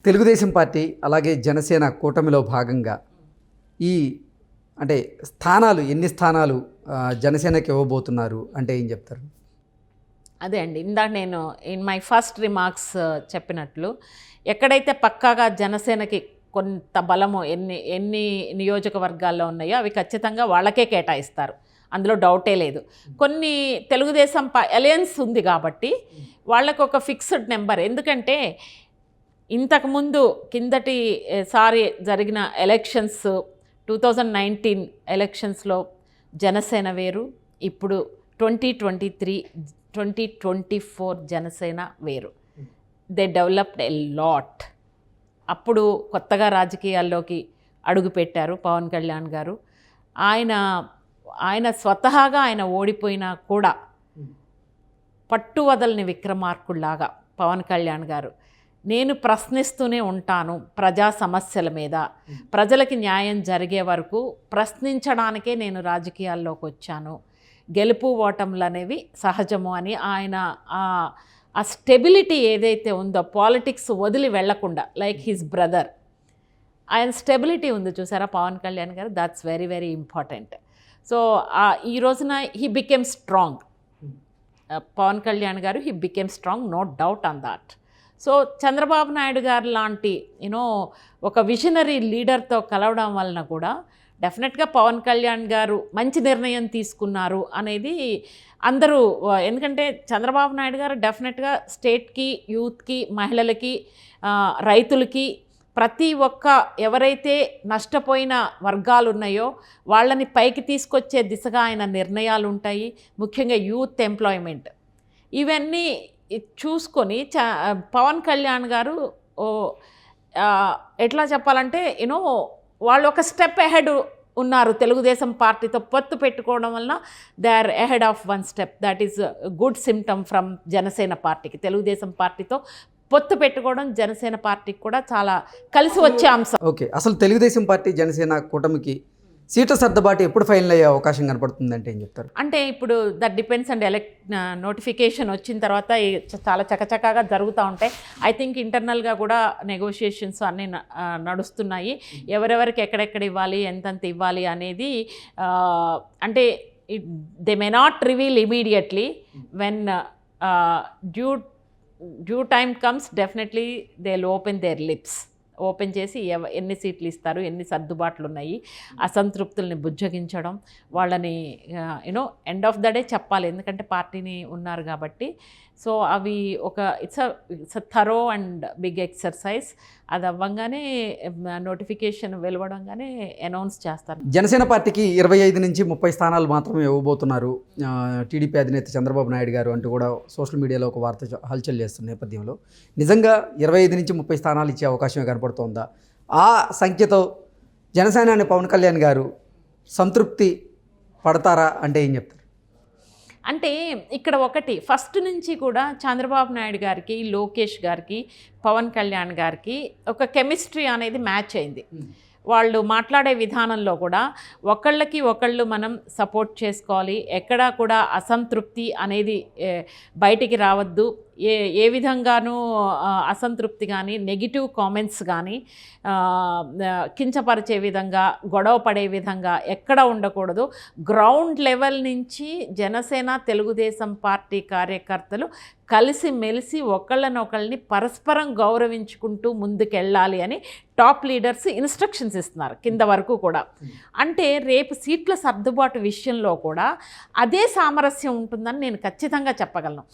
Telugu Desam party అలాగే జనసేన కూటమిలో భాగంగా ఈ అంటే స్థానాలు ఎన్ని స్థానాలు జనసేనకి ఇవ్వబోతున్నారు అంటే ఏం చెప్తారు? అదే అండి, ఇందాక నేను ఇన్ మై ఫస్ట్ రిమార్క్స్ చెప్పినట్లు ఎక్కడైతే పక్కాగా జనసేనకి కొంత బలము ఎన్ని నియోజకవర్గాల్లో ఉన్నాయో అవి ఖచ్చితంగా వాళ్ళకే కేటాయిస్తారు, అందులో డౌటే లేదు. కొన్ని తెలుగుదేశం అలయన్స్ ఉంది కాబట్టి వాళ్ళకు ఒక ఫిక్స్డ్ నెంబర్. ఎందుకంటే ఇంతకుముందు కిందటి సారి జరిగిన ఎలక్షన్స్ 2019 ఎలక్షన్స్లో జనసేన వేరు, ఇప్పుడు 2024 జనసేన వేరు. They developed a lot. అప్పుడు కొత్తగా రాజకీయాల్లోకి అడుగుపెట్టారు పవన్ కళ్యాణ్ గారు. ఆయన స్వతహాగా ఆయన ఓడిపోయినా కూడా పట్టు వదలని విక్రమార్కుల్లాగా పవన్ కళ్యాణ్ గారు నేను ప్రశ్నిస్తూనే ఉంటాను ప్రజా సమస్యల మీద, ప్రజలకి న్యాయం జరిగే వరకు ప్రశ్నించడానికే నేను రాజకీయాల్లోకి వచ్చాను, గెలుపు ఓటములు అనేవి సహజము అని ఆయన ఆ స్టెబిలిటీ ఏదైతే ఉందో, పాలిటిక్స్ వదిలి వెళ్లకుండా, లైక్ హిజ్ బ్రదర్, ఆయన స్టెబిలిటీ ఉంది చూసారా Pawan Kalyan garu, that's very very important. So ఈ రోజున he became strong. Pawan Kalyan garu he became strong, no doubt on that. So Chandrababu Naidu garu లాంటి ఒక విజనరీ లీడర్తో కలవడం వలన కూడా డెఫినెట్గా పవన్ కళ్యాణ్ గారు మంచి నిర్ణయం తీసుకున్నారు అనేది అందరూ. ఎందుకంటే చంద్రబాబు నాయుడు గారు డెఫినెట్గా స్టేట్కి, యూత్కి, మహిళలకి, రైతులకి, ప్రతి ఒక్క ఎవరైతే నష్టపోయిన వర్గాలు ఉన్నాయో వాళ్ళని పైకి తీసుకొచ్చే దిశగా ఆయన నిర్ణయాలు ఉంటాయి. ముఖ్యంగా యూత్ ఎంప్లాయ్మెంట్, ఇవన్నీ చూసుకొని పవన్ కళ్యాణ్ గారు ఎట్లా చెప్పాలంటే వాళ్ళు ఒక స్టెప్ అహెడ్ ఉన్నారు. తెలుగుదేశం పార్టీతో పొత్తు పెట్టుకోవడం వలన they are ahead of one step. That is good symptom from Janasena పార్టీకి. తెలుగుదేశం పార్టీతో పొత్తు పెట్టుకోవడం జనసేన పార్టీకి కూడా చాలా కలిసి వచ్చే అంశం. ఓకే, అసలు తెలుగుదేశం పార్టీ జనసేన కూటమికి సీట్ల సర్దుబాటు ఎప్పుడు ఫైనల్ అయ్యే అవకాశం కనపడుతుందంటే ఏం చెప్తారు? అంటే ఇప్పుడు దట్ డిపెండ్స్ అండ్ నోటిఫికేషన్ వచ్చిన తర్వాత చాలా చకచకాగా జరుగుతూ ఉంటాయి. ఐ థింక్ ఇంటర్నల్గా కూడా నెగోషియేషన్స్ అన్నీ నడుస్తున్నాయి. ఎవరెవరికి ఎక్కడెక్కడ ఇవ్వాలి, ఎంతెంత ఇవ్వాలి అనేది. అంటే they may not reveal immediately. When due time comes definitely they will open there lips. Open చేసి ఎన్ని సీట్లు ఇస్తారు, ఎన్ని సర్దుబాట్లు ఉన్నాయి, అసంతృప్తుల్ని బుజ్జగించడం, వాళ్ళని ఎండ్ ఆఫ్ ద డే చెప్పాలి. ఎందుకంటే పార్టీని ఉన్నారు కాబట్టి. సో అవి it's a thorough and big exercise. అది అవ్వగానే నోటిఫికేషన్ వెలువడంగానే అనౌన్స్ చేస్తారు. జనసేన పార్టీకి 25 నుంచి 30 స్థానాలు మాత్రమే ఇవ్వబోతున్నారు టీడీపీ అధినేత చంద్రబాబు నాయుడు గారు అంటూ కూడా సోషల్ మీడియాలో ఒక వార్త హల్చల్ చేస్తున్న నేపథ్యంలో నిజంగా 25 నుంచి 30 స్థానాలు ఇచ్చే అవకాశమే కనపడుతోందా? ఆ సంఖ్యతో జనసేనాని పవన్ కళ్యాణ్ గారు సంతృప్తి పడతారా అంటే ఏం చెప్తారు? అంటే ఇక్కడ ఒకటి, ఫస్ట్ నుంచి కూడా చంద్రబాబు నాయుడు గారికి, లోకేష్ గారికి, పవన్ కళ్యాణ్ గారికి ఒక కెమిస్ట్రీ అనేది మ్యాచ్ అయింది. వాళ్ళు మాట్లాడే విధానంలో కూడా ఒకళ్ళకి ఒకళ్ళు మనం సపోర్ట్ చేసుకోవాలి, ఎక్కడా కూడా అసంతృప్తి అనేది బయటికి రావద్దు, ఏ విధంగానూ అసంతృప్తి కానీ, నెగిటివ్ కామెంట్స్ కానీ, కించపరిచే విధంగా, గొడవ పడే విధంగా ఎక్కడ ఉండకూడదు. గ్రౌండ్ లెవెల్ నుంచి జనసేన, తెలుగుదేశం పార్టీ కార్యకర్తలు కలిసిమెలిసి ఒకళ్ళనొకళ్ళని పరస్పరం గౌరవించుకుంటూ ముందుకెళ్ళాలి అని టాప్ లీడర్స్ ఇన్స్ట్రక్షన్స్ ఇస్తున్నారు కింద వరకు కూడా. అంటే రేపు సీట్ల సర్దుబాటు విషయంలో కూడా అదే సామరస్యం ఉంటుందని నేను ఖచ్చితంగా చెప్పగలను.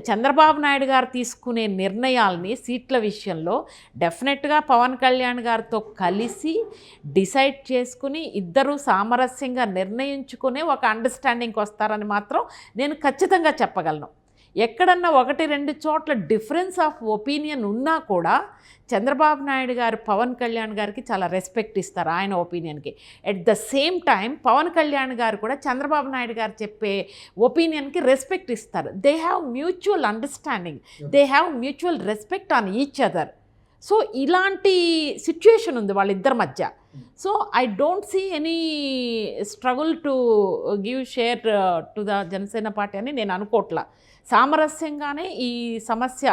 చంద్రబాబు నాయుడు గారు తీసుకునే నిర్ణయాల్ని సీట్ల విషయంలో డెఫినెట్గా పవన్ కళ్యాణ్ గారితో కలిసి డిసైడ్ చేసుకుని ఇద్దరూ సామరస్యంగా నిర్ణయించుకునే ఒక అండర్స్టాండింగ్కి వస్తారని మాత్రం నేను ఖచ్చితంగా చెప్పగలను. ఎక్కడన్నా 1-2 చోట్ల డిఫరెన్స్ ఆఫ్ ఒపీనియన్ ఉన్నా కూడా చంద్రబాబు నాయుడు గారు పవన్ కళ్యాణ్ గారికి చాలా రెస్పెక్ట్ ఇస్తారు ఆయన ఒపీనియన్కి. At the same time Pawan Kalyan garu కూడా చంద్రబాబు నాయుడు గారు చెప్పే ఒపీనియన్కి రెస్పెక్ట్ ఇస్తారు. They have mutual understanding, they have mutual respect on each other. So ఇలాంటి సిచ్యుయేషన్ ఉంది వాళ్ళిద్దరి మధ్య. So I don't see any struggle to give share to the Janasena party అని నేను అనుకోవట్లా. సామరస్యంగానే ఈ సమస్య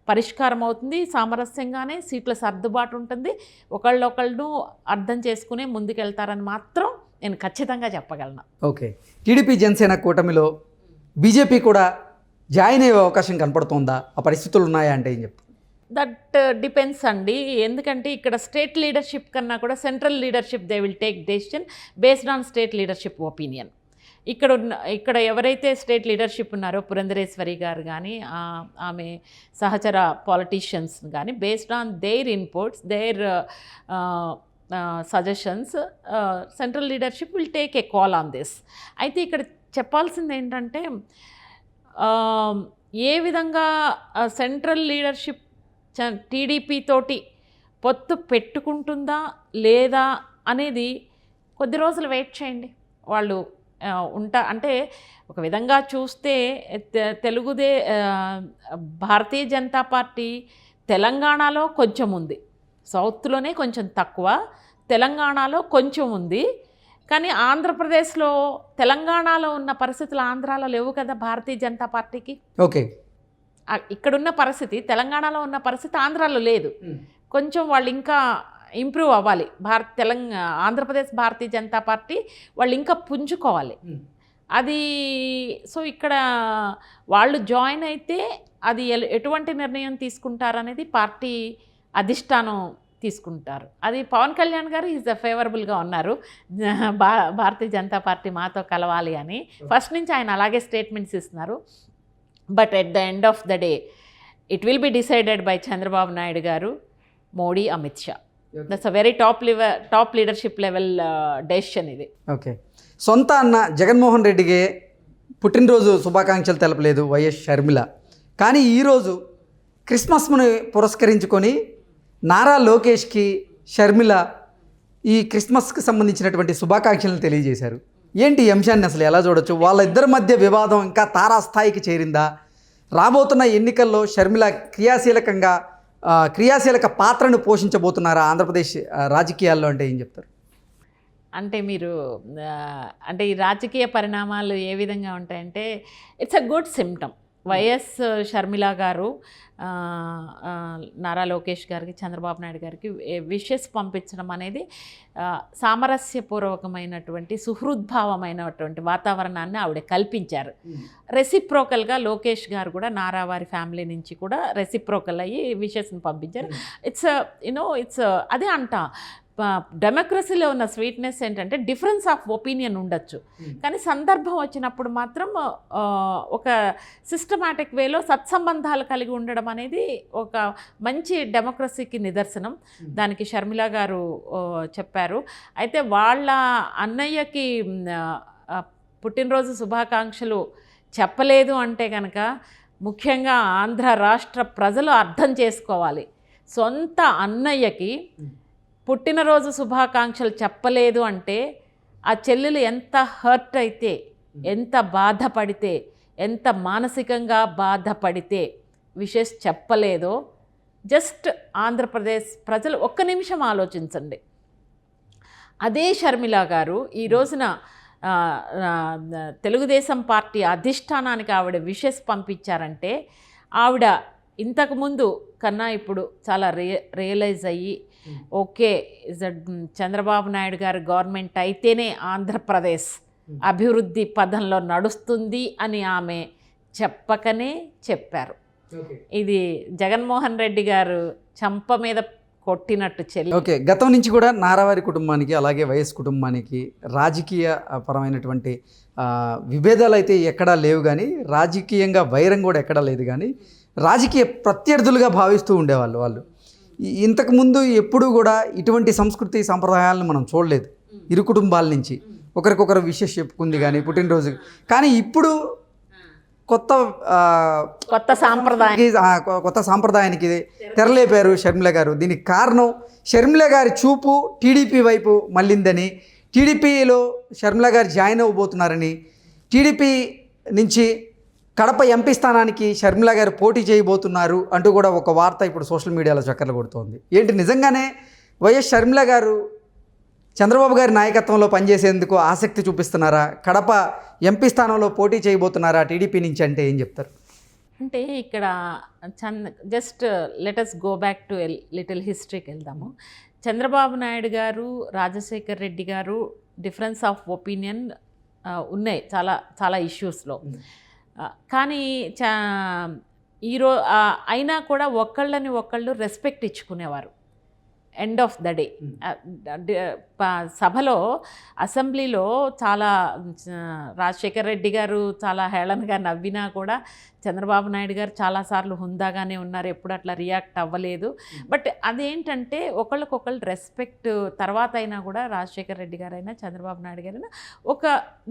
పరిష్కారం అవుతుంది, సామరస్యంగానే సీట్ల సర్దుబాటు ఉంటుంది, ఒకళ్ళొకళ్ళు అర్థం చేసుకునే ముందుకెళ్తారని మాత్రం నేను ఖచ్చితంగా చెప్పగలను. ఓకే, టీడీపీ జనసేన కూటమిలో బీజేపీ కూడా జాయిన్ అయ్యే అవకాశం కనపడుతుందా? ఆ పరిస్థితులు ఉన్నాయా అంటే ఏం చెప్తారు? దట్ డిపెండ్స్ అండి. ఎందుకంటే ఇక్కడ స్టేట్ లీడర్షిప్ కన్నా కూడా central leadership they will take decision based on state leadership opinion. ఇక్కడ ఎవరైతే స్టేట్ లీడర్షిప్ ఉన్నారో పురంధరేశ్వరి గారు కానీ ఆమె సహచర పాలిటీషియన్స్ కానీ based on their inputs, their suggestions, central leadership will take a call on this. అయితే ఇక్కడ చెప్పాల్సింది ఏంటంటే ఏ విధంగా సెంట్రల్ లీడర్షిప్ టీడీపీ తోటి పొత్తు పెట్టుకుంటుందా లేదా అనేది కొద్ది రోజులు వెయిట్ చేయండి. వాళ్ళు అంటే ఒక విధంగా చూస్తే భారతీయ జనతా పార్టీ తెలంగాణలో కొంచెం ఉంది, సౌత్లోనే కొంచెం తక్కువ, తెలంగాణలో కొంచెం ఉంది. కానీ ఆంధ్రప్రదేశ్లో తెలంగాణలో ఉన్న పరిస్థితులు ఆంధ్రాలో లేవు కదా భారతీయ జనతా పార్టీకి. ఓకే, ఇక్కడున్న పరిస్థితి తెలంగాణలో ఉన్న పరిస్థితి ఆంధ్రాలో లేదు. కొంచెం వాళ్ళు ఇంకా ఇంప్రూవ్ అవ్వాలి. ఆంధ్రప్రదేశ్ భారతీయ జనతా పార్టీ వాళ్ళు ఇంకా పుంజుకోవాలి. అది సో ఇక్కడ వాళ్ళు జాయిన్ అయితే అది ఎటువంటి నిర్ణయం తీసుకుంటారనేది పార్టీ అధిష్టానం తీసుకుంటారు. అది పవన్ కళ్యాణ్ గారు ఈజ్ ఫేవరబుల్గా ఉన్నారు భారతీయ జనతా పార్టీ మాతో కలవాలి అని. ఫస్ట్ నుంచి ఆయన అలాగే స్టేట్మెంట్స్ ఇస్తున్నారు. But at the end of the day it will be decided by Chandrababu Naidu garu, Modi, Amit Shah. That's a very top leadership level decision ఇది. ఓకే, సొంత అన్న జగన్మోహన్ రెడ్డికి పుట్టినరోజు శుభాకాంక్షలు తెలపలేదు వైఎస్ షర్మిల. కానీ ఈరోజు క్రిస్మస్ను పురస్కరించుకొని నారా లోకేష్కి షర్మిల ఈ క్రిస్మస్కి సంబంధించినటువంటి శుభాకాంక్షలను తెలియజేశారు. ఏంటి ఈ అంశాన్ని అసలు ఎలా చూడొచ్చు? వాళ్ళిద్దరి మధ్య వివాదం ఇంకా తారాస్థాయికి చేరిందా? రాబోతున్న ఎన్నికల్లో షర్మిల క్రియాశీలక పాత్రను పోషించబోతున్నారా ఆంధ్రప్రదేశ్ రాజకీయాల్లో అంటే ఏం చెప్తారు? అంటే మీరు అంటే ఈ రాజకీయ పరిణామాలు ఏ విధంగా ఉంటాయంటే it's a good symptom. YS Sharmila గారు నారా లోకేష్ గారికి, చంద్రబాబు నాయుడు గారికి విషెస్ పంపించడం అనేది సామరస్యపూర్వకమైనటువంటి సుహృద్భావమైనటువంటి వాతావరణాన్ని ఆవిడ కల్పించారు. రెసిప్రోకల్గా లోకేష్ గారు కూడా నారా వారి ఫ్యామిలీ నుంచి కూడా రెసిప్రోకల్ అయ్యి విషెస్ని పంపించారు. ఇట్స్ అదే అంట, డెమోక్రసీలో ఉన్న స్వీట్నెస్ ఏంటంటే డిఫరెన్స్ ఆఫ్ ఒపీనియన్ ఉండొచ్చు, కానీ సందర్భం వచ్చినప్పుడు మాత్రం ఒక సిస్టమాటిక్ వేలో సత్సంబంధాలు కలిగి ఉండడం అనేది ఒక మంచి డెమోక్రసీకి నిదర్శనం. దానికి షర్మిల గారు చెప్పారు. అయితే వాళ్ళ అన్నయ్యకి పుట్టినరోజు శుభాకాంక్షలు చెప్పలేదు అంటే కనుక ముఖ్యంగా ఆంధ్ర రాష్ట్ర ప్రజలు అర్థం చేసుకోవాలి. సొంత అన్నయ్యకి పుట్టినరోజు శుభాకాంక్షలు చెప్పలేదు అంటే ఆ చెల్లెలు ఎంత హర్ట్ అయితే, ఎంత బాధపడితే, ఎంత మానసికంగా బాధపడితే విషెస్ చెప్పలేదో జస్ట్ ఆంధ్రప్రదేశ్ ప్రజలు ఒక్క నిమిషం ఆలోచించండి. అదే షర్మిల గారు ఈ రోజున తెలుగుదేశం పార్టీ అధిష్టానానికి ఆవిడ విషెస్ పంపించారంటే ఆవిడ ఇంతకుముందు కన్నా ఇప్పుడు చాలా రియలైజ్ అయ్యి ఓకే చంద్రబాబు నాయుడు గారు గవర్నమెంట్ అయితేనే ఆంధ్రప్రదేశ్ అభివృద్ధి పదంలో నడుస్తుంది అని ఆమె చెప్పకనే చెప్పారు. ఇది జగన్మోహన్ రెడ్డి గారు చంప మీద కొట్టినట్టు చెల్లి. ఓకే, గతం నుంచి కూడా నారావారి కుటుంబానికి అలాగే వైఎస్ కుటుంబానికి రాజకీయ పరమైనటువంటి విభేదాలు అయితే ఎక్కడా లేవు, కానీ రాజకీయంగా వైరం కూడా ఎక్కడా లేదు, కానీ రాజకీయ ప్రత్యర్థులుగా భావిస్తూ ఉండేవాళ్ళు వాళ్ళు. ఇంతకుముందు ఎప్పుడూ కూడా ఇటువంటి సంస్కృతి సంప్రదాయాలను మనం చూడలేదు. ఇరు కుటుంబాల నుంచి ఒకరికొకరు విషెస్ చెప్పుకుంది కానీ పుట్టినరోజు. కానీ ఇప్పుడు కొత్త సాంప్రదాయానికి తెరలేపారు షర్మిల గారు. దీనికి కారణం షర్మిల గారి చూపు టీడీపీ వైపు మళ్ళిందని, టీడీపీలో షర్మిల గారు జాయిన్ అవ్వబోతున్నారని, టీడీపీ నుంచి కడప ఎంపీ స్థానానికి షర్మిల గారు పోటీ చేయబోతున్నారు అంటూ కూడా ఒక వార్త ఇప్పుడు సోషల్ మీడియాలో చక్కర్లు కొడుతోంది. ఏంటి నిజంగానే వైఎస్ షర్మిల గారు చంద్రబాబు గారి నాయకత్వంలో పనిచేసేందుకు ఆసక్తి చూపిస్తున్నారా? కడప ఎంపీ స్థానంలో పోటీ చేయబోతున్నారా టీడీపీ నుంచి అంటే ఏం చెప్తారు? అంటే ఇక్కడ just let's go back to little హిస్టరీకి వెళ్దాము. చంద్రబాబు నాయుడు గారు, రాజశేఖర్ రెడ్డి గారు డిఫరెన్స్ ఆఫ్ ఒపీనియన్ ఉన్నాయి చాలా చాలా ఇష్యూస్లో. కానీ అయినా కూడా ఒకళ్ళు రెస్పెక్ట్ ఇచ్చుకునేవారు. ఎండ్ ఆఫ్ ద డే సభలో, అసెంబ్లీలో చాలా రాజశేఖర్ రెడ్డి గారు చాలా హేళనగా నవ్వినా కూడా చంద్రబాబు నాయుడు గారు చాలాసార్లు హుందాగానే ఉన్నారు, ఎప్పుడు అట్లా రియాక్ట్ అవ్వలేదు. బట్ అదేంటంటే ఒకళ్ళకొకళ్ళు రెస్పెక్ట్ తర్వాత అయినా కూడా రాజశేఖర్ రెడ్డి గారైనా చంద్రబాబు నాయుడు గారైనా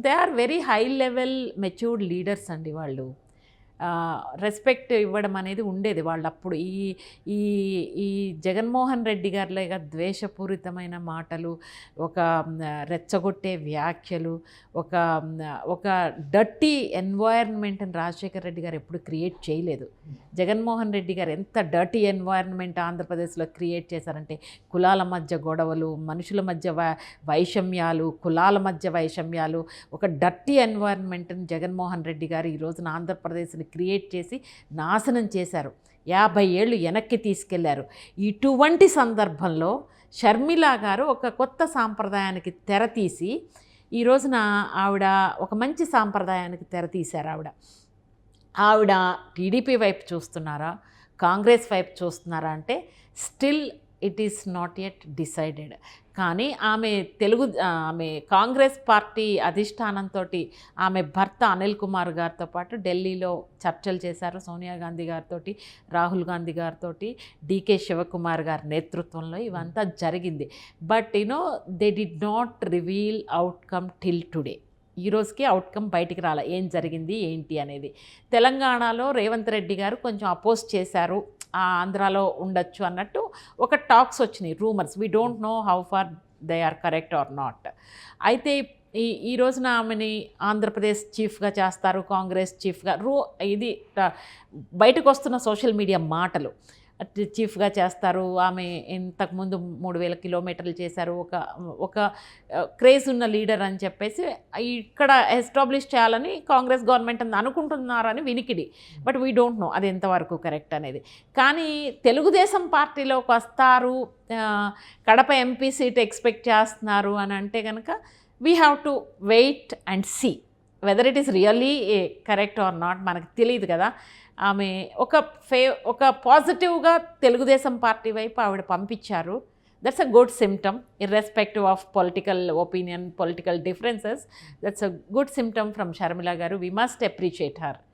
they are very high level matured leaders అండి. వాళ్ళు రెస్పెక్ట్ ఇవ్వడం అనేది ఉండేది వాళ్ళప్పుడు. ఈ ఈ జగన్మోహన్ రెడ్డి గారిలో ద్వేషపూరితమైన మాటలు, ఒక రెచ్చగొట్టే వ్యాఖ్యలు, ఒక డర్టీ ఎన్వైర్న్మెంట్ని రాజశేఖర్ రెడ్డి గారు ఎప్పుడు క్రియేట్ చేయలేదు. జగన్మోహన్ రెడ్డి గారు ఎంత డర్టీ ఎన్వైర్న్మెంట్ ఆంధ్రప్రదేశ్లో క్రియేట్ చేశారంటే, కులాల మధ్య గొడవలు, మనుషుల మధ్య వైషమ్యాలు, కులాల మధ్య వైషమ్యాలు, ఒక డర్టీ ఎన్వైర్న్మెంట్ని జగన్మోహన్ రెడ్డి గారు ఈ రోజున ఆంధ్రప్రదేశ్ని క్రియేట్ చేసి నాశనం చేశారు. 50 ఏళ్ళు వెనక్కి తీసుకెళ్లారు. ఇటువంటి సందర్భంలో షర్మిల గారు ఒక కొత్త సాంప్రదాయానికి తెరతీసి ఈ రోజున ఆవిడ ఒక మంచి సాంప్రదాయానికి తెరతీశారు. ఆవిడ టీడీపీ వైపు చూస్తున్నారా, కాంగ్రెస్ వైపు చూస్తున్నారా అంటే still it is not yet decided. కానీ ఆమె కాంగ్రెస్ పార్టీ అధిష్టానంతో ఆమె భర్త అనిల్ కుమార్ గారితో పాటు ఢిల్లీలో చర్చలు చేశారు. సోనియా గాంధీ గారితో, రాహుల్ గాంధీ గారితో, డీకే శివకుమార్ గారి నేతృత్వంలో ఇవంతా జరిగింది. But they did not reveal outcome till today. ఈ రోజుకి అవుట్కమ్ బయటికి రాలే, ఏం జరిగింది ఏంటి అనేది. తెలంగాణలో రేవంత్ రెడ్డి గారు కొంచెం అపోజ్ చేశారు, ఆంధ్రాలో ఉండొచ్చు అన్నట్టు ఒక టాక్స్ వచ్చినాయి, rumours. We don't know how far they are correct or not. అయితే ఈ రోజున ఆమెని ఆంధ్రప్రదేశ్ చీఫ్గా చేస్తారు, కాంగ్రెస్ చీఫ్గా. ఇది బయటకు వస్తున్న సోషల్ మీడియా మాటలు. చీఫ్గా చేస్తారు. ఆమె ఇంతకుముందు 3000 కిలోమీటర్లు చేశారు, ఒక క్రేజ్ ఉన్న లీడర్ అని చెప్పేసి ఇక్కడ ఎస్టాబ్లిష్ చేయాలని కాంగ్రెస్ గవర్నమెంట్ అనుకుంటున్నారని వినికిడి. బట్ వీ డోంట్ నో అది ఎంతవరకు కరెక్ట్ అనేది. కానీ తెలుగుదేశం పార్టీలోకి వస్తారు, కడప ఎంపీ సీట్ ఎక్స్పెక్ట్ చేస్తున్నారు అని అంటే కనుక we have to wait and see whether it is really correct or not. మనకు తెలియదు కదా. ఆమె ఒక పాజిటివ్గా తెలుగుదేశం పార్టీ వైపు ఆవిడ పంపించారు. That's a good symptom, irrespective of political opinion, political differences. That's a good symptom from Sharmila garu. We must appreciate her.